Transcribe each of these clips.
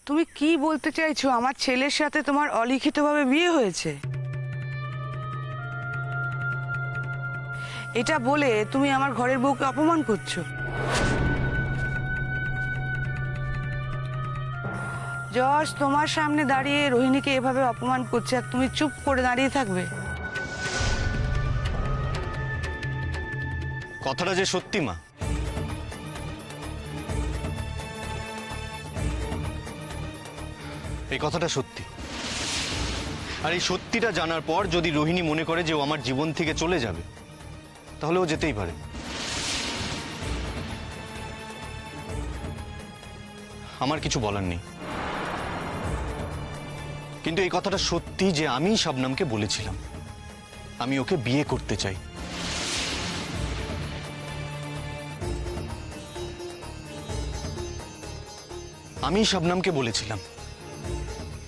তুমি কি বলতে চাইছো? আমার ছেলের সাথে তোমার অলিখিতভাবে বিয়ে হয়েছে? এটা বলে তুমি আমার ঘরের বউকে অপমান করছো। যশ তোমার সামনে দাঁড়িয়ে রোহিণীকে এভাবে অপমান করছে আর তুমি চুপ করে দাঁড়িয়ে থাকবে? কথাটা যে সত্যি মা, এই কথাটা সত্যি। আর এই সত্যিটা জানার পর যদি রোহিণী মনে করে যে ও আমার জীবন থেকে চলে যাবে, তাহলে ও যেতেই পারে। আমার কিছু বলার নেই। কিন্তু এই কথাটা সত্যি যে আমি শবনমকে বলেছিলাম আমি ওকে বিয়ে করতে চাই। আমি শবনমকে বলেছিলাম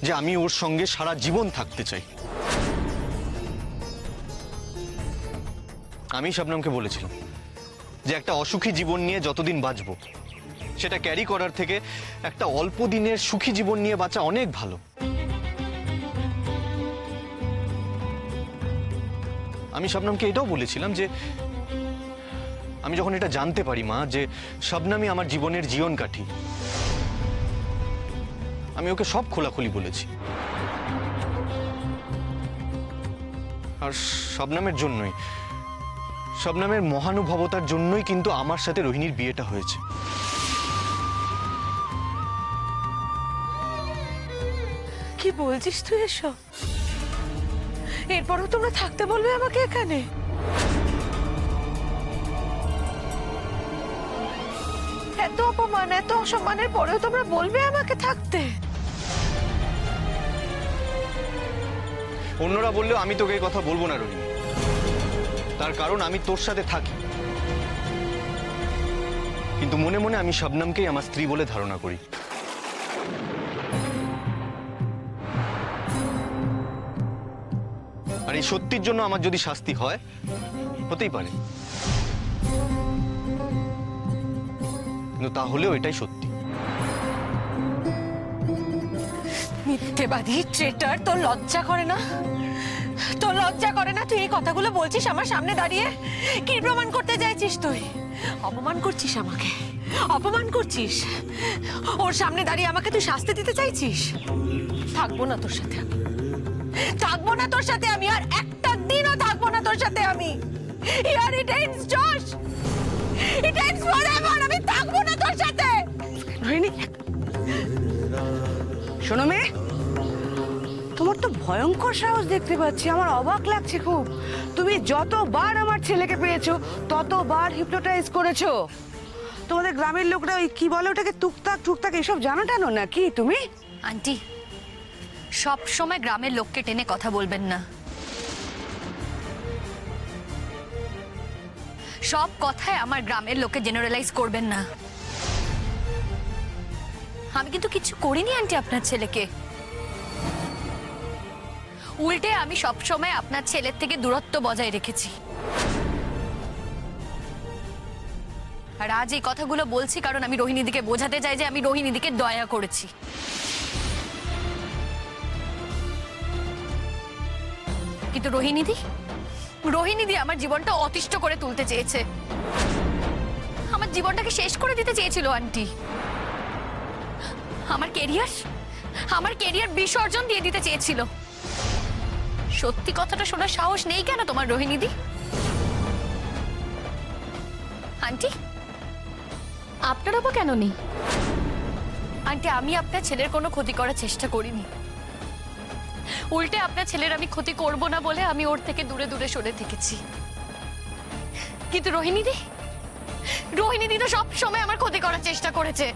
যে আমি ওর সঙ্গে সারা জীবন থাকতে চাই। আমি শবনমকে বলেছিলাম যে একটা অসুখী জীবন নিয়ে যতদিন বাঁচবো সেটা ক্যারি করার থেকে একটা অল্প দিনের সুখী জীবন নিয়ে বাঁচা অনেক ভালো। আমি শবনমকে এটাও বলেছিলাম যে আমি যখন এটা জানতে পারি মা যে শবনমই আমার জীবনের জীবন কাঠি, আমি ওকে সব খোলাখুলি বলেছি। আর শবনমের জন্যই, শবনমের মহানুভবতার জন্যই কিন্তু আমার সাথে রোহিণীর বিয়েটা হয়েছে। কি বলছিস তুই এসব? এরপরও তোমরা থাকতে বলবে আমাকে এখানে? এত অপমান, এত অসম্মানের পরেও তোমরা বলবে আমাকে থাকতে? অন্যরা বললেও আমি তোকে এই কথা বলবো না রোহিণী, তার কারণ আমি তোর সাথে থাকি, কিন্তু মনে মনে আমি শবনমকেই আমার স্ত্রী বলে ধারণা করি। আর এই সত্যির জন্য আমার যদি শাস্তি হয়, হতেই পারে, কিন্তু তাহলেও এটাই সত্যি। মিথ্যেবাদী, ট্রেটার, তোর লজ্জা করে না? তোর লজ্জা করে না? তুই এই কথাগুলো বলছিস আমার সামনে দাঁড়িয়ে? কি প্রমাণ করতে চাইছিস তুই? অপমান করছিস আমাকে, অপমান করছিস। ওর সামনে দাঁড়িয়ে আমাকে তুই শাস্তি দিতে চাইছিস? থাকবো না তোর সাথে আমি, থাকবো না তোর সাথে আমি, আর একটা দিনও থাকবো না তোর সাথে আমি। Here it ends, Josh, it ends forever. আমি থাকবো না তোর সাথে। রোহিণী শোনো মেয়ে, তোমার তো ভয়ঙ্কর সাহস দেখতে পাচ্ছি। আমার অবাক লাগছে খুব। তুমি যতবার আমার ছেলেকে পেয়েছো ততবার হিপনোটাইজ করেছো। তোমাদের গ্রামের লোকরা ওই কি বলে ওটাকে, টুকটাক টুকটাক এসব জানো টানো নাকি তুমি? আন্টি, সব সময় গ্রামের লোককে টেনে কথা বলবেন না। সব কথায় আমার গ্রামের লোককে জেনারেলাইজ করবেন না। আমি কিন্তু কিছু করিনি আন্টি আপনার ছেলেকে। উল্টে আমি সব সময় আপনার ছেলের থেকে দূরত্ব বজায় রেখেছি। আর আজ এই কথাগুলো বলছি কারণ আমি রোহিণীদিকে বোঝাতে চাই যে আমি রোহিণীদিকে দয়া করেছি। কিন্তু রোহিণীদি আমার জীবনটা অতিষ্ঠ করে তুলতে চেয়েছে। আমার জীবনটাকে শেষ করে দিতে চেয়েছিল আন্টি। আমার কেরিয়ার বিসর্জন দিয়ে দিতে চেয়েছিল। সত্যি কথাটা শোনার সাহস নেই কেন তোমার রোহিণীদি? আন্টি, আপনারও বা কেন নেই? আন্টি, আমি আপনার ছেলের কোনো ক্ষতি করার চেষ্টা করিনি। উল্টে আপনার ছেলের আমি ক্ষতি করব না বলে আমি ওর থেকে দূরে দূরে সরে থেকেছি। কিন্তু রোহিণীদি তো সব সময় আমার ক্ষতি করার চেষ্টা করেছে।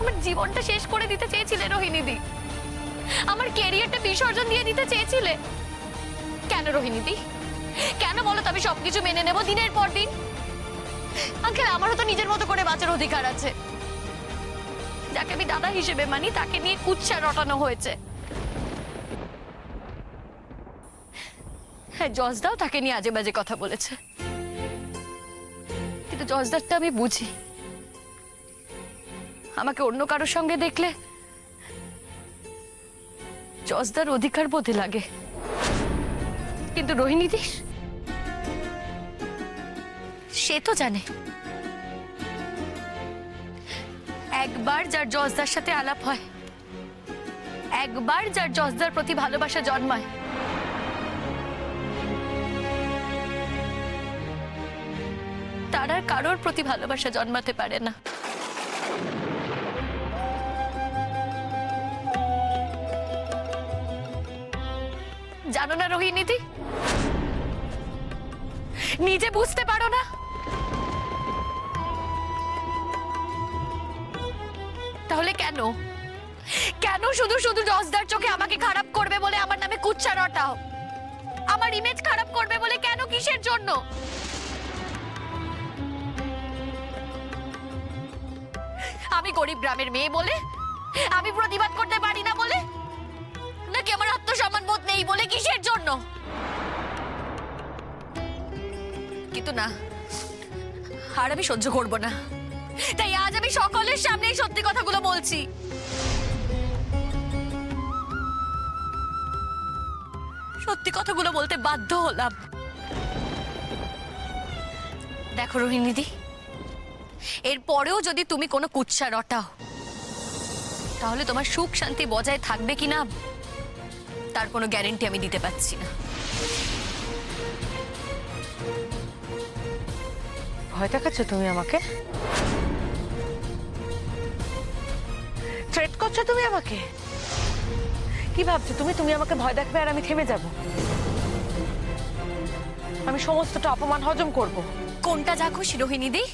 আমার জীবনটা শেষ করে দিতে চেয়েছিলে রোহিণীদি, আমার ক্যারিয়ারটা বিসর্জন দিয়ে দিতে চেয়েছিলে। কেন রোহিণীদি? কেন বলো তো? আমি সবকিছু মেনে নেব দিনের পর দিন। আঙ্কেল, আমারও তো নিজের মতো করে বাঁচার অধিকার আছে। যাকে আমি দাদা হিসেবে মানি তাকে নিয়ে কুৎসা রটানো হয়েছে। হ্যাঁ, জজদাও তাকে নিয়ে আজে বাজে কথা বলেছে, কিন্তু জজদারটা আমি বুঝি। আমাকে অন্য কারোর সঙ্গে দেখলে জজদার অধিকার বোধে লাগে, কিন্তু রোহিণীদি সে তো জানে একবার যার জজদার সাথে আলাপ হয়, একবার যার জজদার প্রতি ভালোবাসা জন্মায়, তার আর কারোর প্রতি ভালোবাসা জন্মাতে পারে না। জানো না রোহিণীদি, নিজে বুঝতে পারো না? তাহলে কেন কেন শুধু শুধু জজদার চোখে আমাকে খারাপ করবে বলে আমার নামে কুচ্ছা রটাও? আমার ইমেজ খারাপ করবে বলে কেন? কিসের জন্য? আমি গরিব গ্রামের মেয়ে বলে? আমি প্রতিবাদ করতে পারি না বলে? নাকি আমার আত্মসম্মান বোধ নেই বলে? কিসের জন্য? কিন্তু না, আর আমি সহ্য করব না। তাই আজ আমি সকলের সামনে এই সত্যি কথাগুলো বলছি। সত্যি কথাগুলো বলতে বাধ্য হলাম। দেখো রোহিণীদি, এরপরেও যদি তুমি কোনো কুৎসা রটাও, তাহলে তোমার সুখ শান্তি বজায় থাকবে কিনা তার কোনো গ্যারান্টি আমি দিতে পারছি না। ভয় দেখাচ্ছ তুমি আমাকে? থ্রেট করছো তুমি আমাকে? কি ভাবছো তুমি? তুমি আমাকে ভয় দেখাবে আর আমি থেমে যাব? আমি সমস্তটা অপমান হজম করব। কোনটা যা খুশি রোহিণীদি।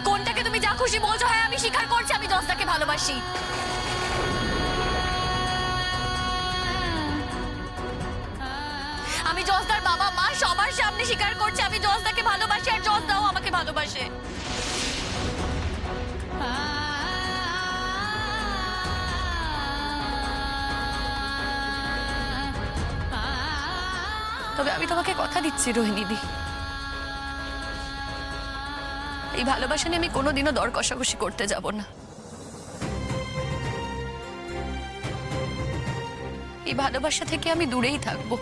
কোনটাকে তুমি যা খুশি বলছো? হ্যাঁ, আমি স্বীকার করছি আমি জজদাকে ভালোবাসি। আমি জজদার বাবা মা সবার সামনে স্বীকার করছি আমি জজদাকে ভালোবাসি, আর জজদাও আমাকে ভালোবাসে। তবে আমি তোমাকে কথা দিচ্ছি রোহিণীদি, এই ভালোবাসা নিয়ে আমি কোনোদিনও দর কষাকষি করতে যাব না। এই ভালোবাসা থেকে আমি দূরেই থাকবো।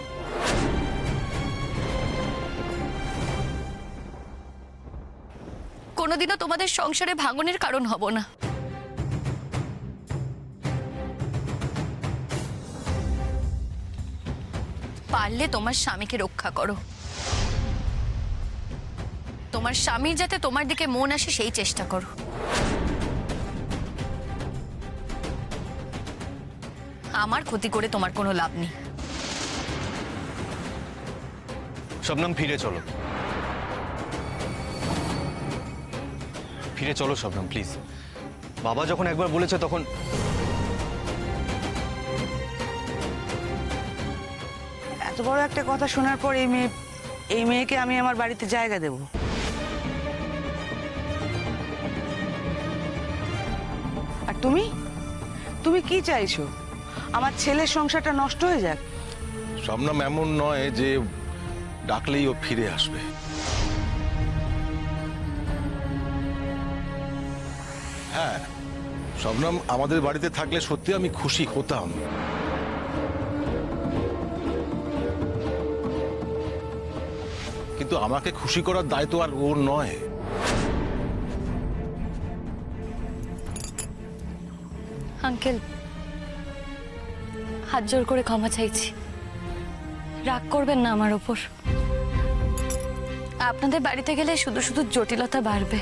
কোনোদিনও তোমাদের সংসারে ভাঙনের কারণ হব না। পারলে তোমার স্বামীকে রক্ষা করো, তোমার স্বামীর যাতে তোমার দিকে মন আসে সেই চেষ্টা করো। আমার ক্ষতি করে তোমার কোনো লাভ নেই। শবনম, ফিরে চলো, ফিরে চলো শবনম, প্লিজ। বাবা যখন একবার বলেছে তখন এত বড় একটা কথা শোনার পর এই মেয়েকে আমি আমার বাড়িতে জায়গা দেব? আর তুমি তুমি কি চাইছো? আমার ছেলের সংসারটা নষ্ট হয়ে যাক? শবনম, এমন নয় যে ডাকলেই ও ফিরে আসবে। হ্যাঁ, শবনম আমাদের বাড়িতে থাকলে সত্যি আমি খুশি হতাম, কিন্তু আমাকে খুশি করার দায়িত্ব আর ওর নয়। আঙ্কেল, হাত জোর করে ক্ষমা চাইছি, রাগ করবেন না আমার ওপর। আপনাদের বাড়িতে গেলে শুধু শুধু জটিলতা বাড়বে,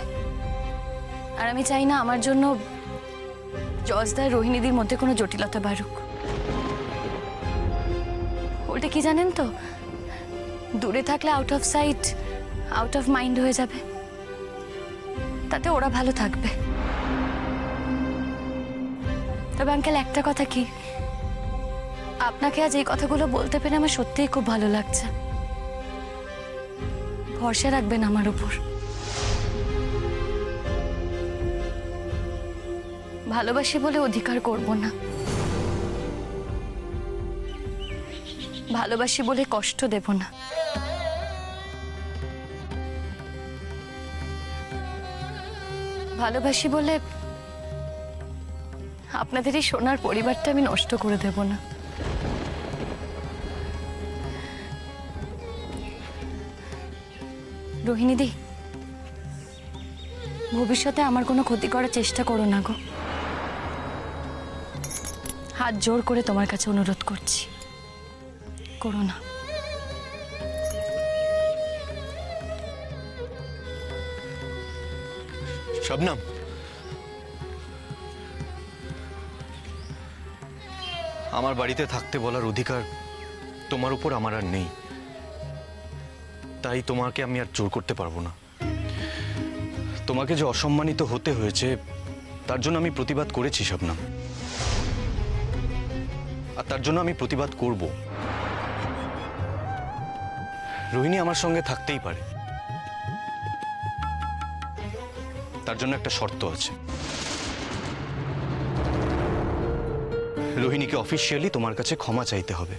আর আমি চাই না আমার জন্য জজদার রোহিণীদির মধ্যে কোনো জটিলতা বাড়ুক। ওটা কি জানেন তো, দূরে থাকলে out of sight out of mind হয়ে যাবে, তাতে ওরা ভালো থাকবে। তবে আঙ্কেল, একটা কথা কি, আপনাকে আজ এই কথাগুলো বলতে পেরে আমার সত্যিই খুব ভালো লাগছে। ভরসা রাখবেন আমার উপর। ভালোবাসি বলে অধিকার করব না, ভালোবাসি বলে কষ্ট দেব না। ভালোবাসি বলে আপনাদের এই সোনার পরিবারটা আমি নষ্ট করে দেব না। রোহিণীদি, ভবিষ্যতে আমার কোনো ক্ষতি করার চেষ্টা করো না গো। হাত জোর করে তোমার কাছে অনুরোধ করছি, করো না। শবনম, আমার বাড়িতে থাকতে বলার অধিকার তোমার উপর আমার আর নেই, তাই তোমাকে আমি আর জোর করতে পারবো না। তোমাকে যে অসম্মানিত হতে হয়েছে তার জন্য আমি প্রতিবাদ করেছি শবনম, আর তার জন্য আমি প্রতিবাদ করব। রোহিণী আমার সঙ্গে থাকতেই পারে, তার জন্য একটা শর্ত আছে। রোহিণীকে অফিসিয়ালি তোমার কাছে ক্ষমা চাইতে হবে।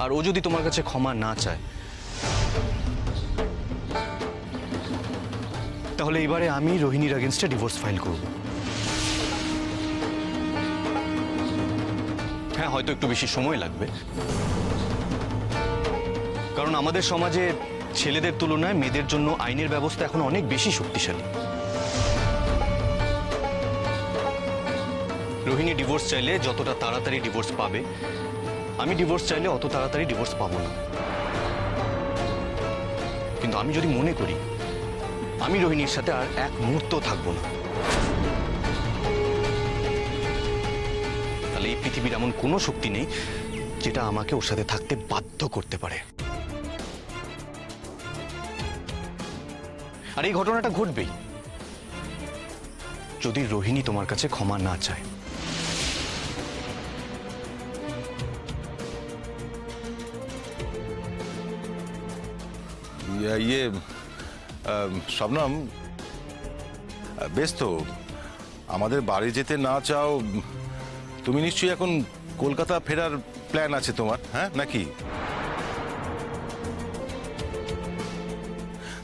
আর ও যদি তোমার কাছে ক্ষমা না চায়, তাহলে এবারে আমি রোহিণীর এগেইনস্টে ডিভোর্স ফাইল করব। হ্যাঁ, হয়তো একটু বেশি সময় লাগবে, কারণ আমাদের সমাজে ছেলেদের তুলনায় মেয়েদের জন্য আইনের ব্যবস্থা এখন অনেক বেশি শক্তিশালী। রোহিণী ডিভোর্স চাইলে যতটা তাড়াতাড়ি ডিভোর্স পাবে, আমি ডিভোর্স চাইলে অত তাড়াতাড়ি ডিভোর্স পাবো না। কিন্তু আমি যদি মনে করি আমি রোহিণীর সাথে আর এক মুহূর্ত থাকবো না, তাহলে এই পৃথিবীর এমন কোনো শক্তি নেই যেটা আমাকে ওর সাথে থাকতে বাধ্য করতে পারে। আর এই ঘটনাটা ঘটবেই যদি রোহিণী তোমার কাছে ক্ষমা না চায়। শবনম, বেশ তো, আমাদের বাড়ি যেতে না চাও, তুমি নিশ্চয়ই এখন কলকাতা ফেরার প্ল্যান আছে তোমার, হ্যাঁ নাকি?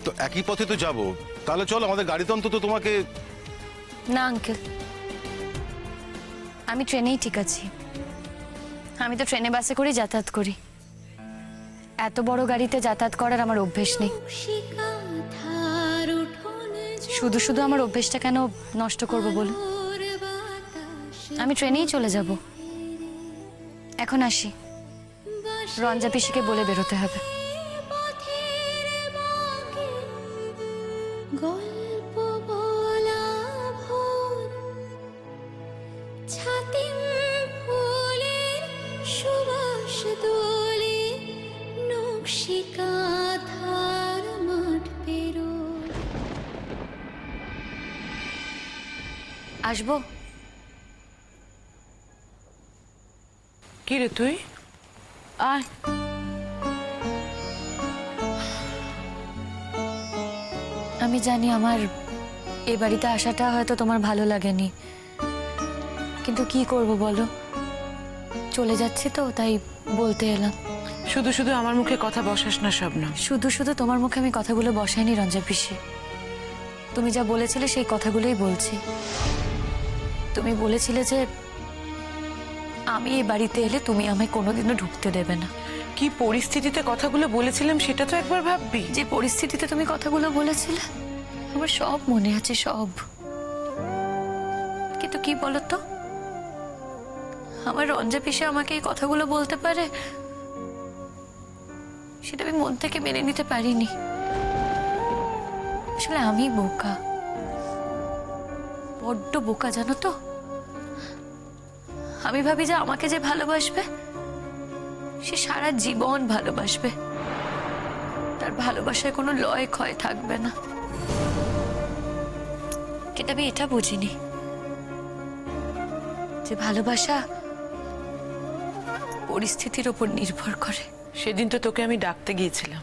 তো একই পথে তো যাব, তাহলে চলো আমাদের গাড়িতে অন্তত তোমাকে। না আঙ্কেল, আমি ট্রেনেই ঠিক আছি। আমি তো ট্রেনে বাসে করে যাতায়াত করি, এত বড় গাড়িতে যাতায়াত করার আমার অভ্যেস নেই। শুধু শুধু আমার অভ্যেসটা কেন নষ্ট করব বলুন? আমি ট্রেনেই চলে যাব। এখন আসি, রঞ্জা পিসিকে বলে বেরোতে হবে। গল্প বলা ভোর, ছাতিম ফুলের সুবাস দোলে, নকশি কাঁথার মাঠ পেরো। আসবো? কি রে তুই? আয়। আমি জানি আমার এ বাড়িতে আসাটা হয়তো তোমার ভালো লাগেনি, কিন্তু কি করব বলো, চলে যাচ্ছি তো তাই বলতে এলাম। শুধু শুধু আমার মুখে কথা বসাস না শবনম। শুধু শুধু তোমার মুখে আমি কথাগুলো বসাইনি রঞ্জা পিসি। তুমি যা বলেছিলে সেই কথাগুলোই বলছি। তুমি বলেছিলে যে আমি এই বাড়িতে এলে তুমি আমায় কোনোদিনও ঢুকতে দেবে না। কি পরিস্থিতিতে কথাগুলো বলেছিলাম সেটা তো একবার ভাববি। যে পরিস্থিতিতে তুমি কথাগুলো বলেছিলে আমার সব মনে আছে, সব। কিন্তু কি বলতো, আমার রঞ্জা পিসে আমাকে এই কথাগুলো বলতে পারে সেটা আমি মন থেকে মেনে নিতে পারিনি। আসলে আমি বোকা, বড্ড বোকা জানো তো। আমি ভাবি যে আমাকে যে ভালোবাসবে সে সারা জীবন ভালোবাসবে, তার ভালোবাসায় কোনো লয় ক্ষয় থাকবে না। কিন্তু আমি এটা বুঝিনি যে ভালোবাসা পরিস্থিতির উপর নির্ভর করে। সেদিন তো তোকে আমি ডাকতে গিয়েছিলাম,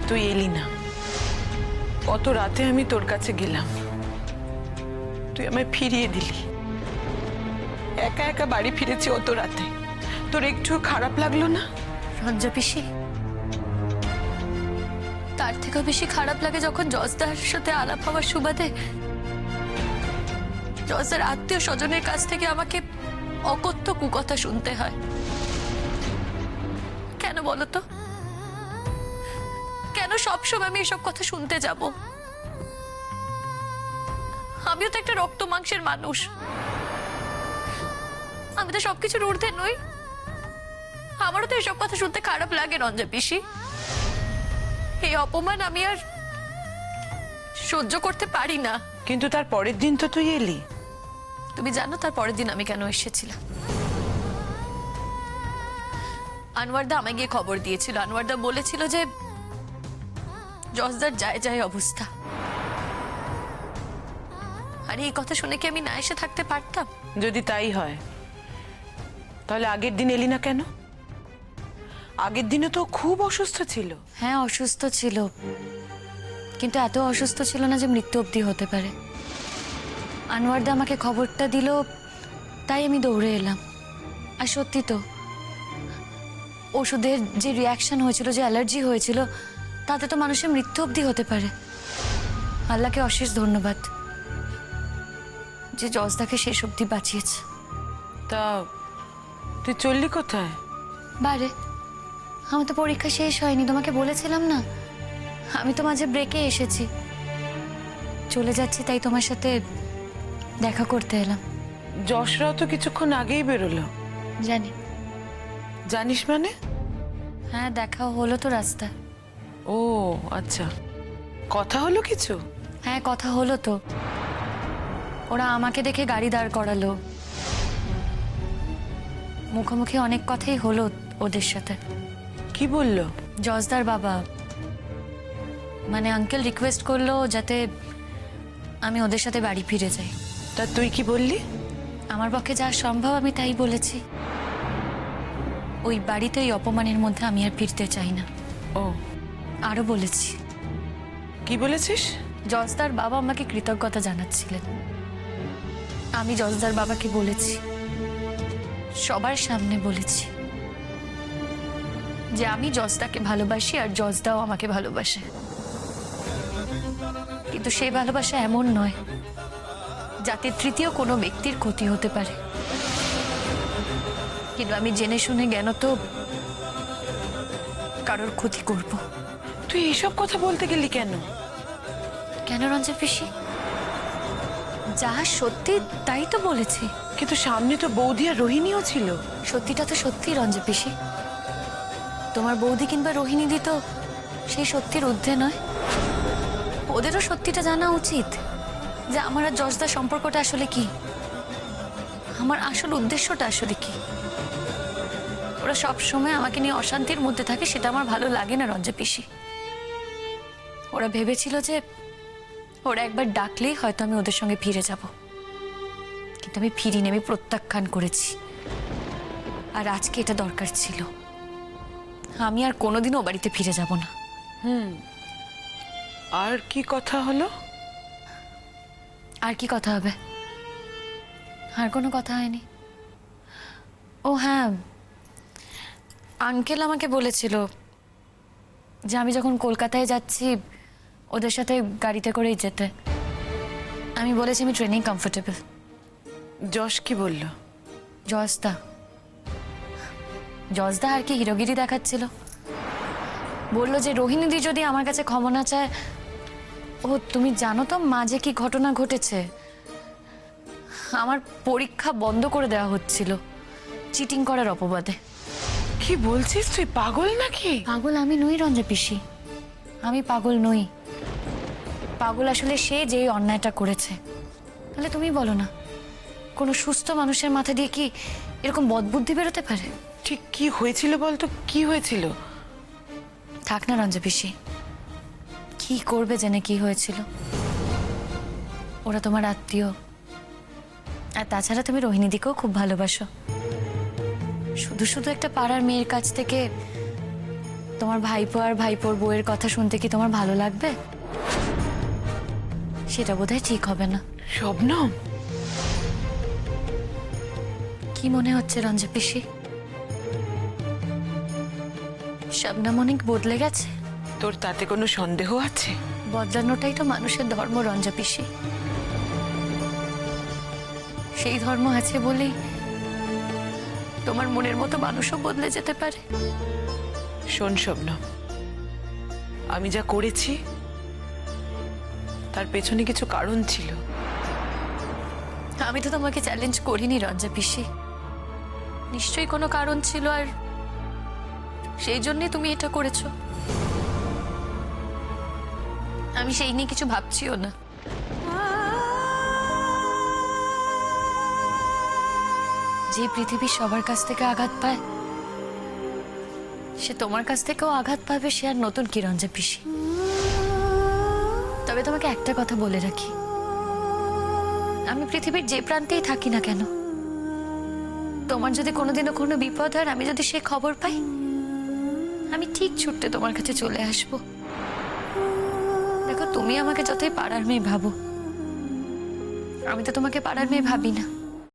তুই এলি না। কত রাতে আমি তোর কাছে গেলাম, তুই আমায় ফিরিয়ে দিলি। একা একা বাড়ি ফিরেছি অত রাতে, তোর একটু খারাপ লাগলো না? রঞ্জা পিসি, তার থেকেও বেশি খারাপ লাগে যখন জজদার সাথে আলাপ হওয়ার সুবাদে জজদার আত্মীয় স্বজনের কাছ থেকে আমাকে অকথ্য কুকথা শুনতে হয়। কেন বলো তো? কেন সবসময় আমি এসব কথা শুনতে যাব? আমিও তো একটা রক্ত মাংসের মানুষ, আমি তো সবকিছুর ঊর্ধ্বে নই। আমারও তো এসব কথা শুনতে খারাপ লাগে রঞ্জা পিসি। এই অপমান আমি আর সহ্য করতে পারি না। কিন্তু তার পরের দিন তো তুই এলি। তুমি জানো তার পরের দিন আমি কেন এসেছিলাম? আনোয়ারদা আমায় গিয়ে খবর দিয়েছিল। আনোয়ারদা বলেছিল যে জজদার যায় যায় অবস্থা। আর এই কথা শুনে কি আমি না এসে থাকতে পারতাম? যদি তাই হয় তাহলে আগের দিন এলি না কেন? আগের দিনে তো খুব অসুস্থ ছিল। হ্যাঁ, অসুস্থ ছিল, কিন্তু এত অসুস্থ ছিল না যে মৃত্যু অবধি হতে পারে। আনোয়ারদা আমাকে খবরটা দিল, তাই আমি দৌড়ে এলাম। আর সত্যি তো, ওষুধের যে রিয়াকশন হয়েছিল, যে অ্যালার্জি হয়েছিল, তাতে তো মানুষের মৃত্যু অবধি হতে পারে। আল্লাহকে অশেষ ধন্যবাদ যে জজদাকে শেষ অবধি বাঁচিয়েছে। তা তুই চললি কোথায়? বারে, আমার তো পরীক্ষা শেষ হয়নি, তোমাকে বলেছিলাম না। আমি তো মাঝে ব্রেকে এসেছি, চলে যাচ্ছি, তাই তোমার সাথে দেখা করতে এলাম। যশরাও তো কিছুক্ষণ আগেই বেরোলো। জানি। জানিস মানে? হ্যাঁ, দেখা হলো তো রাস্তায়। ও আচ্ছা, কথা হলো কিছু? হ্যাঁ, কথা হলো তো। ওরা আমাকে দেখে গাড়ি দাঁড় করালো, মুখোমুখি অনেক কথাই হলো ওদের সাথে। কি বললো? জজদার বাবা মানে আঙ্কেল রিকোয়েস্ট করলো যাতে আমি ওদের সাথে বাড়ি ফিরে যাই। তা তুই কি বললি? আমার পক্ষে যা সম্ভব আমি তাই বলেছি। ওই বাড়িতে ওই অপমানের মধ্যে আমি আর ফিরতে চাই না। ও, আরো বলেছি। কি বলেছিস? জজদার বাবা আমাকে কৃতজ্ঞতা জানাচ্ছিলেন। আমি জজদার বাবাকে বলেছি, সবার সামনে বলেছি যে আমি জজদাকে ভালোবাসি আর জজদাও আমাকে ভালোবাসে। কিন্তু সেই ভালোবাসা এমন নয় যাতে তৃতীয় কোনো ব্যক্তির ক্ষতি হতে পারে। কিন্তু আমি জেনে শুনে জ্ঞানত কারোর ক্ষতি করব। তুই এইসব কথা বলতে গেলি কেন? কেন রঞ্জা পিসি? যা সত্যি তাই তো বলেছি। কিন্তু সামনে তো বৌদি আর রোহিণীও ছিল। সত্যিটা তো সত্যি রঞ্জা পিসি। তোমার বৌদি কিংবা রোহিণীদি তো সেই সত্যির ঊর্ধ্বে নয়। ওদেরও সত্যিটা জানা উচিত যে আমার আর জজদার সম্পর্কটা আসলে কি, আমার আসল উদ্দেশ্যটা আসলে কি। ওরা সব সময় আমাকে নিয়ে অশান্তির মধ্যে থাকে, সেটা আমার ভালো লাগে না রঞ্জা পিসি। ওরা ভেবেছিল যে ওরা একবার ডাকলেই হয়তো আমি ওদের সঙ্গে ফিরে যাব, কিন্তু আমি ফিরিনি, আমি প্রত্যাখ্যান করেছি। আর আজকে এটা দরকার ছিল। আমি আর কোনোদিনও ও বাড়িতে ফিরে যাব না। আর কি কথা হলো? আর কি কথা হবে? আর কোনো কথা হয়নি। ও হ্যাঁ, আঙ্কেল আমাকে বলেছিল যে আমি যখন কলকাতায় যাচ্ছি ওদের সাথে গাড়িতে করেই যেতে। আমি বলেছি আমি ট্রেনেই কমফোর্টেবল। যশ কি বলল? জজদা আর কি হিরোগিরি দেখাচ্ছিল। বলল যে রোহিণীদি যদি আমার কাছে ক্ষমা না চায়, ও তুমি জানো তো মাঝে কি ঘটনা ঘটেছে। আমার পরীক্ষা বন্ধ করে দেওয়া হচ্ছিল চিটিং করার অপবাদে। কি বলছিস? তুই পাগল নাকি? পাগল আমি নই রঞ্জা পিসি, আমি পাগল নই। পাগল আসলে সে যে এই অন্যায়টা করেছে। তাহলে তুমি বলো না, কোনো সুস্থ মানুষের মাথা দিয়ে কি এরকম বদবুদ্ধি বেরোতে পারে? ঠিক কি হয়েছিল বলতো? কি হয়েছিল? থাক না রঞ্জা পিসি, কি করবে জেনে কি হয়েছিল? ওরা তোমার আত্মীয়, আর তাছাড়া তুমি রোহিণীদিকেও খুব ভালোবাসো। শুধু শুধু একটা পাড়ার মেয়ের কাছ থেকে তোমার ভাইপো আর ভাইপোর বউয়ের কথা শুনতে কি তোমার ভালো লাগবে? সেটা বোধহয় ঠিক হবে না। শবনম, কি মনে হচ্ছে রঞ্জা পিসি? শবনম অনেক বদলে গেছে। তোর তাতে কোনো সন্দেহ আছে? বদলানোটাই তো মানুষের ধর্ম রঞ্জা পিসি। সেই ধর্ম আছে বলেই তোমার মনের মতো মানুষও বদলে যেতে পারে। শোন শবনম, আমি যা করেছি তার পেছনে কিছু কারণ ছিল। আমি তো তোমাকে চ্যালেঞ্জ করিনি রঞ্জা পিসি, নিশ্চয়ই কোনো কারণ ছিল, আর সেই জন্যই তুমি এটা করেছো। আমি সেই নিয়ে কিছু ভাবছিও না। যে পৃথিবীর সবার কাছ থেকে আঘাত পায়, সে তোমার কাছ থেকেও আঘাত পাবে, সে আর নতুন কি রঞ্জা পিসি। তবে তোমাকে একটা কথা বলে রাখি, আমি পৃথিবীর যে প্রান্তেই থাকি না কেন, তোমার যদি কোনোদিনও কোনো বিপদ হয়, আমি যদি সে খবর পাই, আমি ঠিক ছুটতে তোমার কাছে চলে আসবো। দেখো, তুমি আমাকে যতই পাড়ার মেয়ে ভাবো, আমি তো তোমাকে পাড়ার মেয়ে ভাবি না।